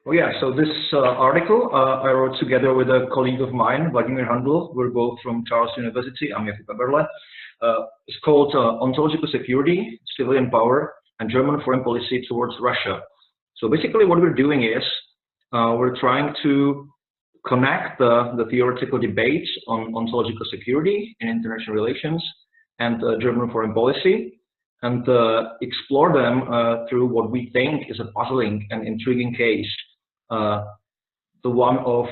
Oh yeah, so this article I wrote together with a colleague of mine, Vladimir Handl. We're both from Charles University. I'm Jakub Eberle. It's called Ontological Security, Civilian Power, and German Foreign Policy Towards Russia. So basically what we're doing is we're trying to connect the theoretical debates on ontological security in international relations and German foreign policy, and explore them through what we think is a puzzling and intriguing case, the one of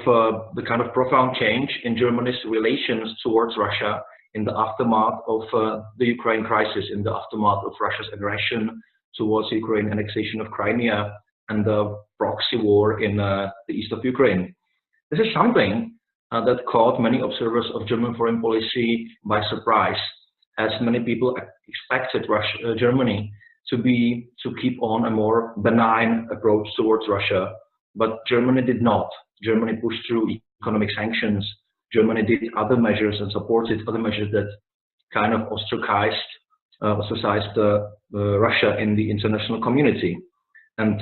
the kind of profound change in Germany's relations towards Russia in the aftermath of the Ukraine crisis, in the aftermath of Russia's aggression towards Ukraine, annexation of Crimea, and the proxy war in the east of Ukraine. This is something that caught many observers of German foreign policy by surprise, as many people expected Germany to keep on a more benign approach towards Russia, but Germany did not. Germany pushed through economic sanctions. Germany did other measures and supported other measures that kind of ostracized Russia in the international community. And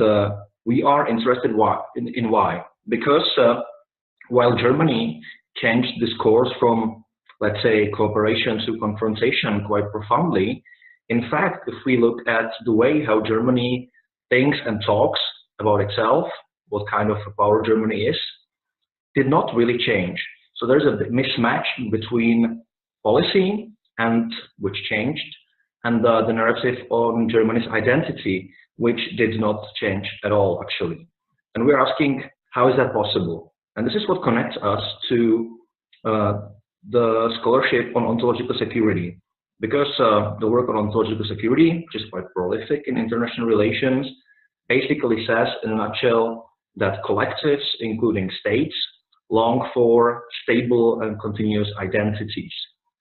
we are interested in why. Because while Germany changed this course from, let's say, cooperation to confrontation quite profoundly, in fact, if we look at the way how Germany thinks and talks about itself, what kind of power Germany is, did not really change. So there's a mismatch between policy, and which changed, and the narrative on Germany's identity, which did not change at all, actually. And we're asking, how is that possible? And this is what connects us to the scholarship on ontological security, because the work on ontological security, which is quite prolific in international relations, basically says in a nutshell that collectives, including states, long for stable and continuous identities,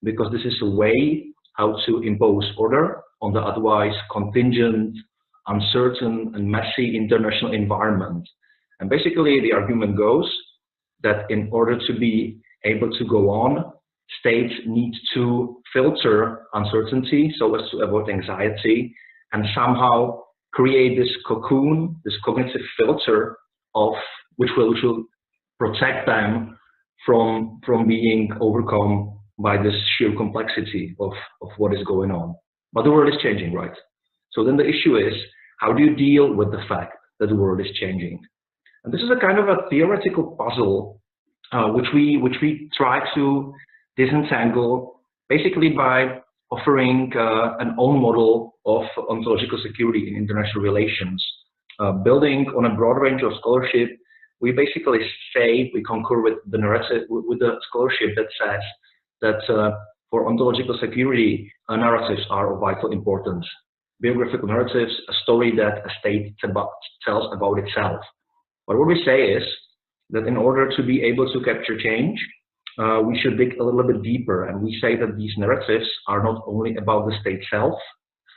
because this is a way how to impose order on the otherwise contingent, uncertain, and messy international environment. And basically the argument goes that in order to be able to go on, states need to filter uncertainty so as to avoid anxiety, and somehow create this cocoon, this cognitive filter of which will protect them from being overcome by this sheer complexity of what is going on. But the world is changing, right? So then the issue is, how do you deal with the fact that the world is changing? And this is a kind of a theoretical puzzle which we try to disentangle basically by offering an own model of ontological security in international relations. Building on a broad range of scholarship, we basically say, we concur with the narrative, with the scholarship that says that for ontological security, narratives are of vital importance. Biographical narratives, a story that a state tells about itself. But what we say is that in order to be able to capture change, we should dig a little bit deeper, and we say that these narratives are not only about the state self,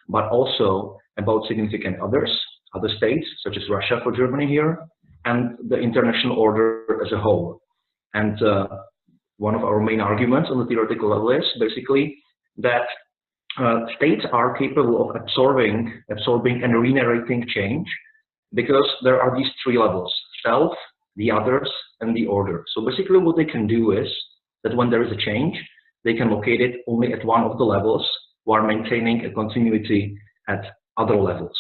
but also about significant others, other states, such as Russia for Germany here, and the international order as a whole. And one of our main arguments on the theoretical level is basically that states are capable of absorbing and re-narrating change, because there are these three levels: self, the others, and the order. So basically what they can do is that when there is a change, they can locate it only at one of the levels while maintaining a continuity at other levels.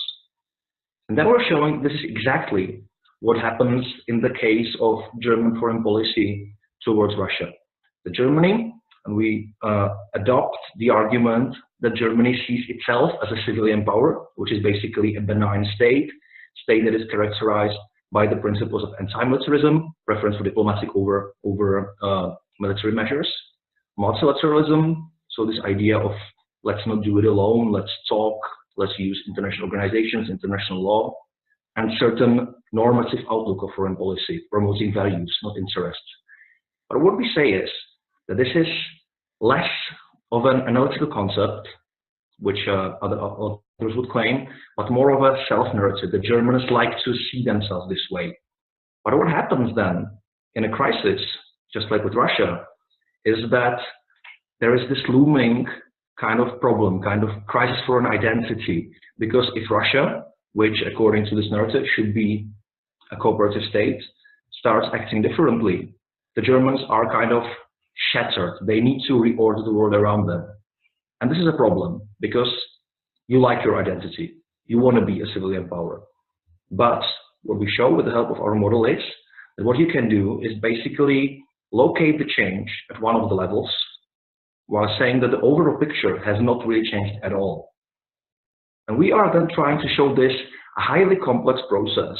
And then we're showing this is exactly what happens in the case of German foreign policy towards Russia. Germany, and we adopt the argument that Germany sees itself as a civilian power, which is basically a benign state that is characterized by the principles of anti-militarism, preference for diplomatic over military measures, multilateralism, so this idea of let's not do it alone, let's talk, let's use international organizations, international law, and certain normative outlook of foreign policy, promoting values, not interests. But what we say is that this is less of an analytical concept, which other authors would claim, but more of a self-narrative. The Germans like to see themselves this way. But what happens then in a crisis, just like with Russia, is that there is this looming kind of problem, kind of crisis for an identity. Because if Russia, which according to this narrative should be a cooperative state, starts acting differently, the Germans are kind of shattered. They need to reorder the world around them. And this is a problem because you like your identity. You want to be a civilian power. But what we show with the help of our model is that what you can do is basically locate the change at one of the levels while saying that the overall picture has not really changed at all. And we are then trying to show this a highly complex process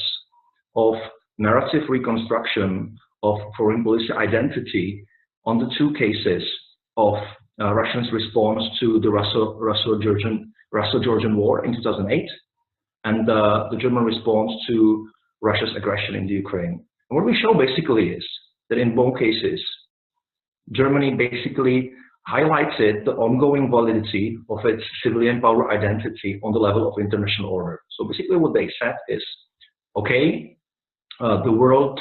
of narrative reconstruction of foreign policy identity on the two cases of Russia's response to the Russo-Georgian War in 2008 and the German response to Russia's aggression in the Ukraine. And what we show basically is that in both cases, Germany basically highlighted the ongoing validity of its civilian power identity on the level of international order. So basically what they said is, okay, the world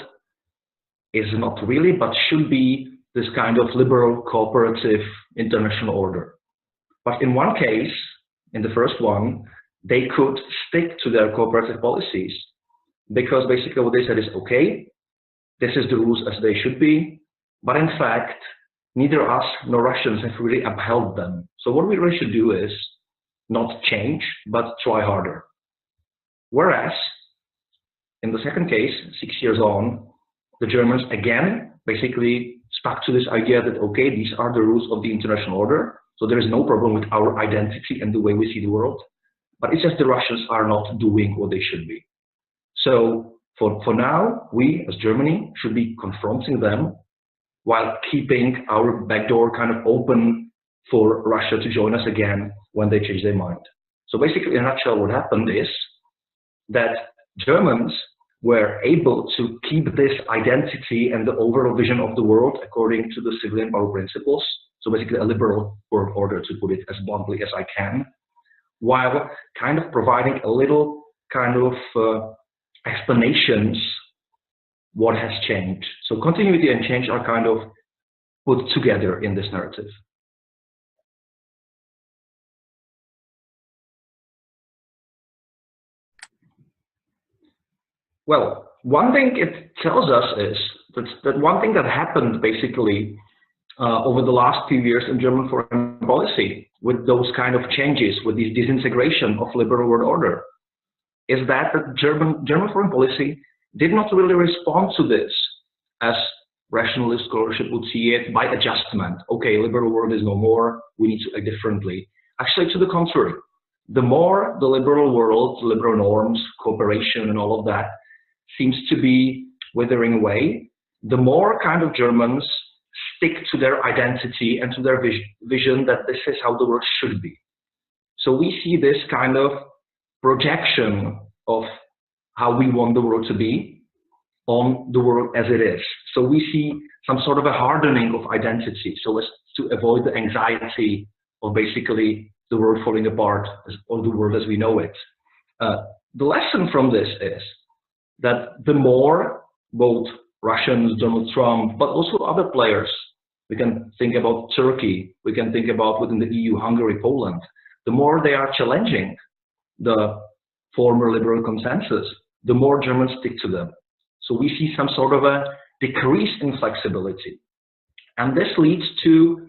is not really, but should be this kind of liberal, cooperative international order. But in one case, in the first one, they could stick to their cooperative policies because basically what they said is, okay, this is the rules as they should be, but in fact, neither us nor Russians have really upheld them. So what we really should do is not change, but try harder. Whereas, in the second case, 6 years on, the Germans again basically stuck to this idea that, okay, these are the rules of the international order, so there is no problem with our identity and the way we see the world, but it's just the Russians are not doing what they should be. So for now, we as Germany should be confronting them while keeping our backdoor kind of open for Russia to join us again when they change their mind. So basically, in a nutshell, what happened is that Germans were able to keep this identity and the overall vision of the world according to the civilian power principles, so basically a liberal world order, to put it as bluntly as I can, while kind of providing a little kind of explanations what has changed. So continuity and change are kind of put together in this narrative. Well, one thing it tells us is that one thing that happened basically over the last few years in German foreign policy with those kind of changes, with this disintegration of liberal world order, is that the German foreign policy did not really respond to this as rationalist scholarship would see it by adjustment. Okay, liberal world is no more, we need to act differently. Actually, to the contrary, the more the liberal world, liberal norms, cooperation and all of that seems to be withering away, the more kind of Germans stick to their identity and to their vision that this is how the world should be. So we see this kind of projection of how we want the world to be on the world as it is. So we see some sort of a hardening of identity so as to avoid the anxiety of basically the world falling apart or the world as we know it. The lesson from this is that the more both Russians, Donald Trump, but also other players, we can think about Turkey, we can think about within the EU, Hungary, Poland, the more they are challenging the former liberal consensus, the more Germans stick to them. So we see some sort of a decrease in flexibility. And this leads to,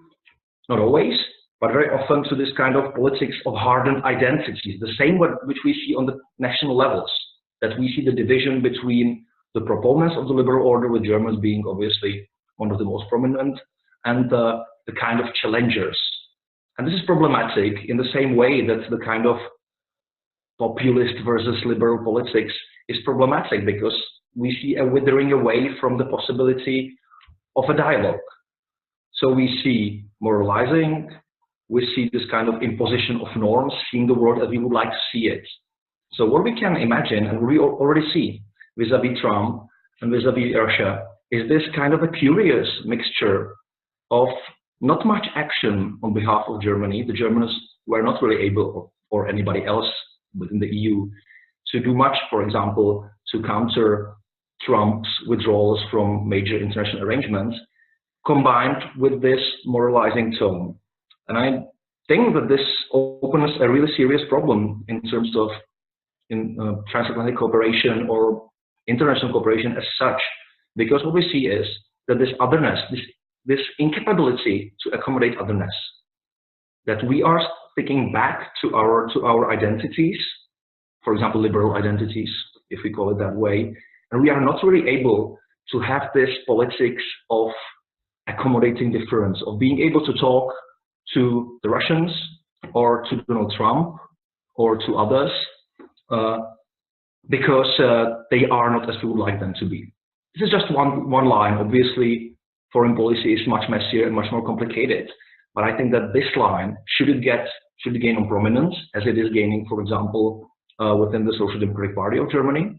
not always, but very often to this kind of politics of hardened identities, the same which we see on the national levels, that we see the division between the proponents of the liberal order, with Germans being obviously one of the most prominent, and the kind of challengers. And this is problematic in the same way that the kind of populist versus liberal politics is problematic, because we see a withering away from the possibility of a dialogue. So we see moralizing, we see this kind of imposition of norms, seeing the world as we would like to see it. So what we can imagine, and we already see vis-a-vis Trump and vis-a-vis Russia, is this kind of a curious mixture of not much action on behalf of Germany. The Germans were not really able, or anybody else within the EU, to do much, for example, to counter Trump's withdrawals from major international arrangements, combined with this moralizing tone. And I think that this opens a really serious problem in terms of transatlantic cooperation or international cooperation as such, because what we see is that this otherness, this incapability to accommodate otherness, that we are sticking back to our identities, for example, liberal identities, if we call it that way, and we are not really able to have this politics of accommodating difference, of being able to talk to the Russians or to Donald Trump or to others because they are not as we would like them to be. This is just one line. Obviously, foreign policy is much messier and much more complicated. But I think that this line should gain on prominence, as it is gaining, for example, within the Social Democratic Party of Germany.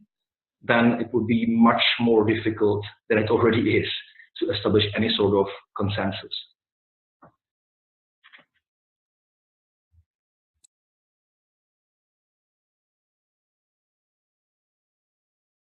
Then it would be much more difficult than it already is to establish any sort of consensus.